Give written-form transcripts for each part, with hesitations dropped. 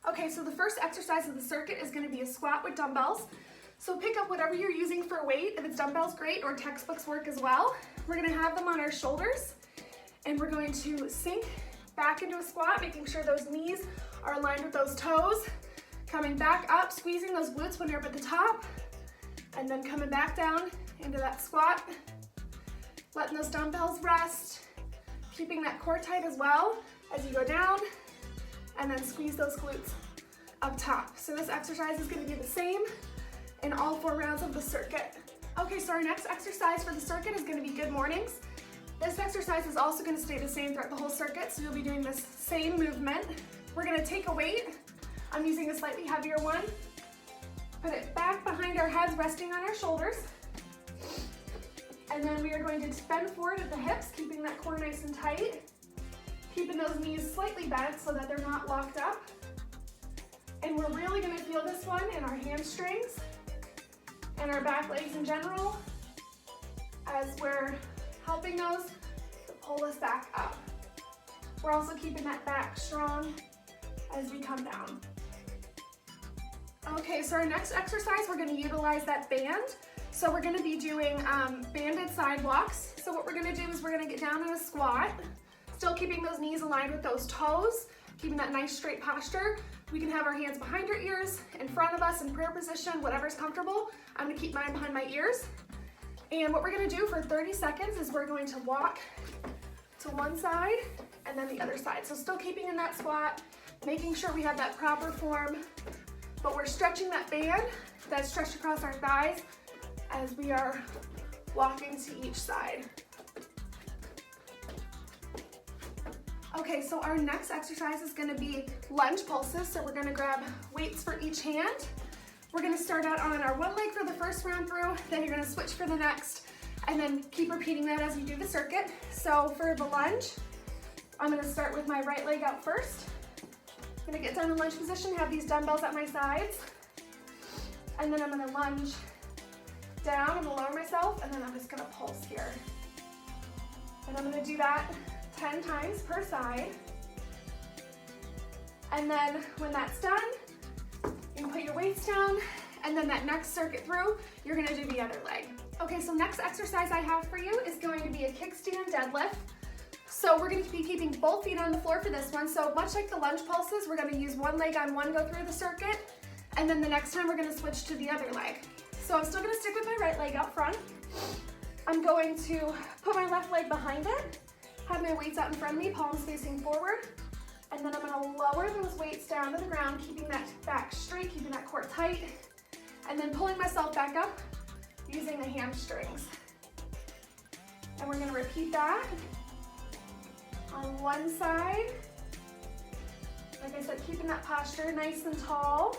Okay, so the first exercise of the circuit is going to be a squat with dumbbells. So pick up whatever you're using for weight. If it's dumbbells, great, or textbooks work as well. We're going to have them on our shoulders, and we're going to sink back into a squat, making sure those knees are aligned with those toes. Coming back up, squeezing those glutes when you're up at the top, and then coming back down into that squat. Letting those dumbbells rest, keeping that core tight as well as you go down, and then squeeze those glutes up top. So this exercise is going to be the same in all 4 rounds of the circuit. Okay, so our next exercise for the circuit is going to be good mornings. This exercise is also going to stay the same throughout the whole circuit, so you'll be doing this same movement. We're going to take a weight. I'm using a slightly heavier one. Put it back behind our heads, resting on our shoulders. And then we are going to bend forward at the hips, keeping that core nice and tight. Keeping those knees slightly bent so that they're not locked up. And we're really going to feel this one in our hamstrings and our back legs in general as we're helping those to pull us back up. We're also keeping that back strong as we come down. Okay, so our next exercise, we're going to utilize that band. So we're going to be doing banded side walks. So what we're going to do is we're going to get down in a squat, still keeping those knees aligned with those toes, keeping that nice straight posture. We can have our hands behind our ears, in front of us in prayer position, whatever's comfortable. I'm going to keep mine behind my ears. And what we're going to do for 30 seconds is we're going to walk to one side and then the other side. So still keeping in that squat, making sure we have that proper form, but we're stretching that band that's stretched across our thighs as we are walking to each side. Okay, so our next exercise is going to be lunge pulses. So we're going to grab weights for each hand. We're going to start out on our one leg for the first round through, then you're going to switch for the next, and then keep repeating that as you do the circuit. So for the lunge, I'm going to start with my right leg out first. I'm going to get down in lunge position, have these dumbbells at my sides, and then I'm going to lunge down. I'm going to lower myself, and then I'm just going to pulse here. And I'm going to do that 10 times per side. And then when that's done, you can put your weights down, and then that next circuit through, you're going to do the other leg. Okay, so next exercise I have for you is going to be a kickstand deadlift. So we're going to be keeping both feet on the floor for this one. So much like the lunge pulses, we're going to use one leg on one go through the circuit, and then the next time we're going to switch to the other leg. So I'm still going to stick with my right leg out front. I'm going to put my left leg behind it, have my weights out in front of me, palms facing forward, and then I'm going to lower those weights down to the ground, keeping that back straight, keeping that core tight, and then pulling myself back up using the hamstrings. And we're going to repeat that on one side. Like I said, keeping that posture nice and tall.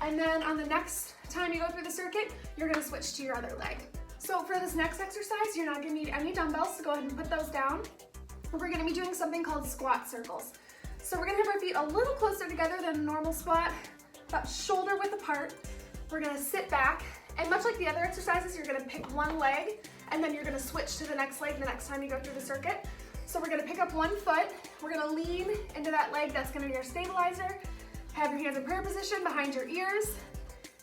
And then on the next time you go through the circuit, you're going to switch to your other leg. So for this next exercise, you're not going to need any dumbbells, so go ahead and put those down. We're going to be doing something called squat circles. So we're going to have our feet a little closer together than a normal squat, about shoulder width apart. We're going to sit back, and much like the other exercises, you're going to pick one leg, and then you're going to switch to the next leg the next time you go through the circuit. So we're going to pick up one foot, we're going to lean into that leg, that's going to be your stabilizer. Have your hands in prayer position behind your ears,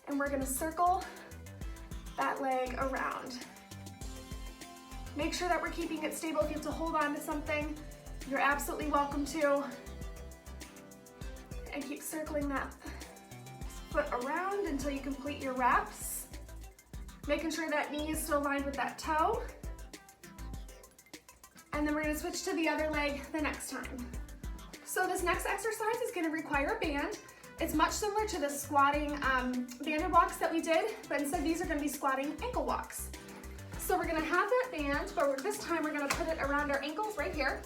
and we're going to circle that leg around. Make sure that we're keeping it stable. If you have to hold on to something, you're absolutely welcome to. And keep circling that foot around until you complete your reps. Making sure that knee is still aligned with that toe. And then we're going to switch to the other leg the next time. So this next exercise is going to require a band. It's much similar to the squatting banded walks that we did, but instead these are going to be squatting ankle walks. So we're going to have that band, but this time we're going to put it around our ankles right here.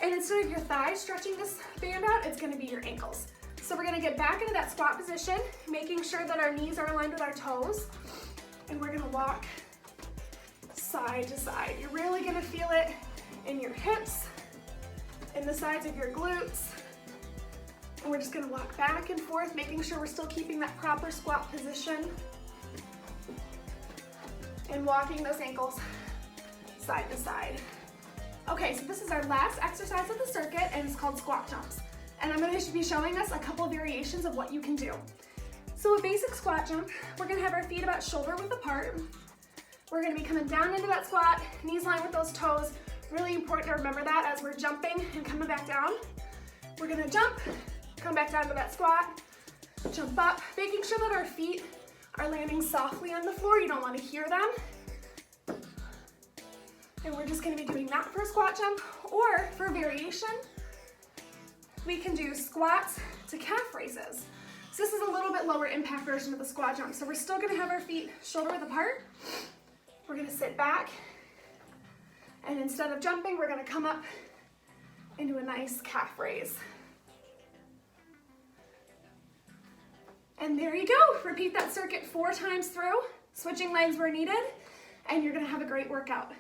And instead of your thighs stretching this band out, it's going to be your ankles. So we're going to get back into that squat position, making sure that our knees are aligned with our toes. And we're going to walk side to side. You're really going to feel it in your hips, in the sides of your glutes. And we're just going to walk back and forth, making sure we're still keeping that proper squat position. and walking those ankles side to side. Okay, so this is our last exercise of the circuit, and it's called squat jumps. And I'm going to be showing us a couple of variations of what you can do. So a basic squat jump, we're going to have our feet about shoulder width apart. We're going to be coming down into that squat, knees lined with those toes. Really important to remember that as we're jumping and coming back down. We're going to jump, come back down to that squat, jump up, making sure that our feet are landing softly on the floor. You don't want to hear them. And we're just going to be doing that for a squat jump. Or for variation, we can do squats to calf raises. So this is a little bit lower impact version of the squat jump. So we're still going to have our feet shoulder width apart. We're going to sit back. And instead of jumping, we're going to come up into a nice calf raise. And there you go. Repeat that circuit 4 times through, switching legs where needed, and you're going to have a great workout.